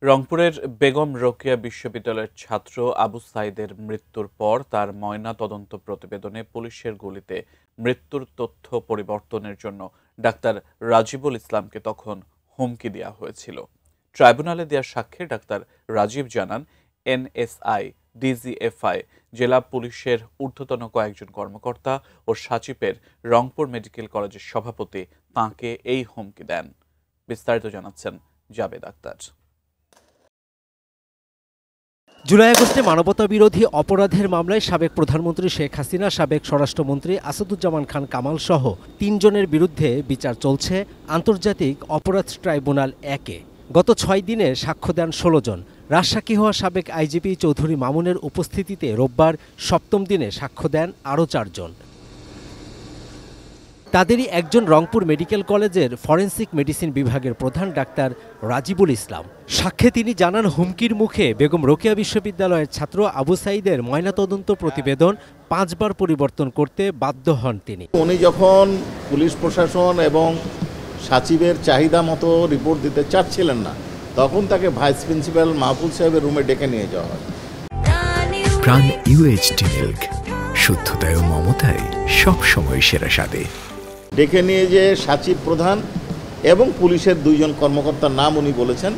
রংপুরের বেগম রোকেয়া বিশ্ববিদ্যালয়ের ছাত্র আবু সাঈদের মৃত্যুর পর তার ময়নাতদন্ত প্রতিবেদনে পুলিশের গুলিতে মৃত্যুর তথ্য পরিবর্তনের জন্য ডাক্তার রাজিবুল ইসলামকে তখন হুমকি দেওয়া হয়েছিল। ট্রাইব্যুনালে দেওয়া সাক্ষ্যে ডাক্তার রাজীব জানান, এনএসআই, ডিজিএফআই, জেলা পুলিশের ঊর্ধ্বতন কয়েকজন কর্মকর্তা ও সাচিপের রংপুর মেডিকেল কলেজের সভাপতি তাঁকে এই হুমকি দেন। বিস্তারিত জানাচ্ছেন জাবেদ আক্তার। জুলাই আগস্টে মানবতাবিরোধী অপরাধের মামলায় সাবেক প্রধানমন্ত্রী শেখ হাসিনা, সাবেক স্বরাষ্ট্রমন্ত্রী আসাদুজ্জামান খান কামাল সহ ৩ জনের বিরুদ্ধে বিচার চলছে আন্তর্জাতিক অপরাধ ট্রাইব্যুনাল ১-এ। গত ৬ দিনে সাক্ষ্য দেন ১৬ জন। রাজসাক্ষী হওয়া সাবেক আইজিপি চৌধুরী মামুনের উপস্থিতিতে রোববার ৭ম দিনে সাক্ষ্য দেন আরও ৪ জন। তাদেরই একজন রংপুর মেডিকেল কলেজের ফরেনসিক মেডিসিন বিভাগের প্রধান ডাক্তার রাজিবুল ইসলাম। সাক্ষ্যে তিনি জানান, হুমকির মুখে বেগম রোকেয়া বিশ্ববিদ্যালয়ের ছাত্র আবু সাঈদের ময়নাতদন্ত প্রতিবেদন ৫ বার পরিবর্তন করতে বাধ্য হন তিনি। উনি যখন পুলিশ প্রশাসন এবং সাচিবের চাহিদা মতো রিপোর্ট দিতে চাচ্ছিলেন না, তখন তাকে ভাইস প্রিন্সিপাল মাহফুজ সাহেবের রুমে ডেকে নিয়ে যাওয়া হয়। প্রাণ UHT মিল্ক, শুদ্ধতায় ও মমতায় সবসময় সেরা স্বাদে। ডেকে নিয়ে যে সাচিব প্রধান এবং পুলিশের 2 জন কর্মকর্তার নাম উনি বলেছেন,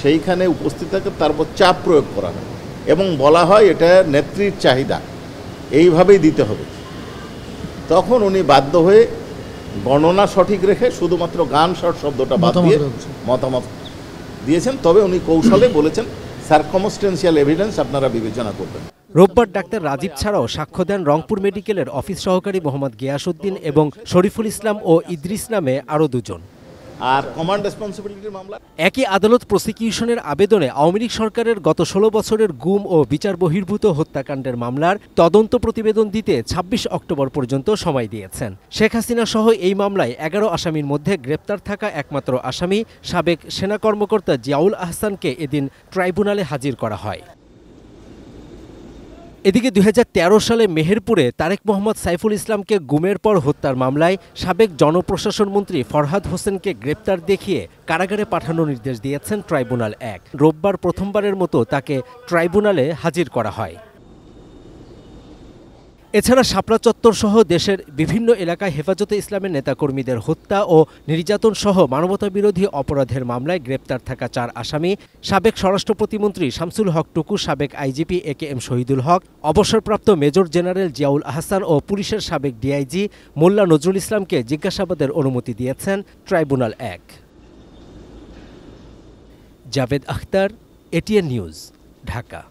সেইখানে উপস্থিত থাকে, তার উপর চাপ প্রয়োগ করা হয় এবং বলা হয় এটা নেত্রীর চাহিদা, এইভাবেই দিতে হবে। তখন উনি বাধ্য হয়ে গণনা সঠিক রেখে শুধুমাত্র গান শট শব্দটা বাদ দিয়ে মতামত দিয়েছেন। তবে উনি কৌশলে বলেছেন সার্কমস্টেন্সিয়াল এভিডেন্স আপনারা বিবেচনা করবেন। রোববার ডাক্তার রাজীব ছাড়াও সাক্ষ্য দেন রংপুর মেডিকেলের অফিস সহকারী মোহাম্মদ গিয়াসউদ্দিন এবং শরীফুল ইসলাম ও ইদ্রিস নামে আরও 2 জন। আর কমান্ড রেসপন্সিবিলিটির মামলা একই আদালত প্রসিকিউশনের আবেদনে আওয়ামী লীগ সরকারের গত 16 বছরের গুম ও বিচার বহির্ভূত হত্যাকাণ্ডের মামলার তদন্ত প্রতিবেদন দিতে 26 অক্টোবর পর্যন্ত সময় দিয়েছেন। শেখ হাসিনা সহ এই মামলায় 11 আসামির মধ্যে গ্রেপ্তার থাকা একমাত্র আসামি সাবেক সেনা কর্মকর্তা জিয়াউল আহসানকে এদিন ট্রাইব্যুনালে হাজির করা হয়। এদিকে 2013 সালে মেহেরপুরে তারেক মোহাম্মদ সাইফুল ইসলামকে গুমের পর হত্যার মামলায় সাবেক জনপ্রশাসন মন্ত্রী ফরহাদ হোসেনকে গ্রেপ্তার দেখিয়ে কারাগারে পাঠানোর নির্দেশ দিয়েছেন ট্রাইব্যুনাল ১। রোববার প্রথমবারের মতো তাকে ট্রাইব্যুনালে হাজির করা হয়। এছাড়া শাপলা চত্বর সহ দেশের বিভিন্ন এলাকায় হেফাজতে ইসলামের নেতাকর্মীদের হত্যা ও নির্যাতন সহ মানবতাবিরোধী অপরাধের মামলায় গ্রেপ্তার থাকা 4 আসামি সাবেক স্বরাষ্ট্র প্রতিমন্ত্রী শামসুল হক টুকু, সাবেক আইজিপি AKM শহীদুল হক, অবসরপ্রাপ্ত মেজর জেনারেল জিয়াউল আহসান ও পুলিশের সাবেক ডিআইজি মোল্লা নজরুল ইসলামকে জিজ্ঞাসাবাদের অনুমতি দিয়েছেন tribunal ১। Javed Akhtar, ATN news, Dhaka.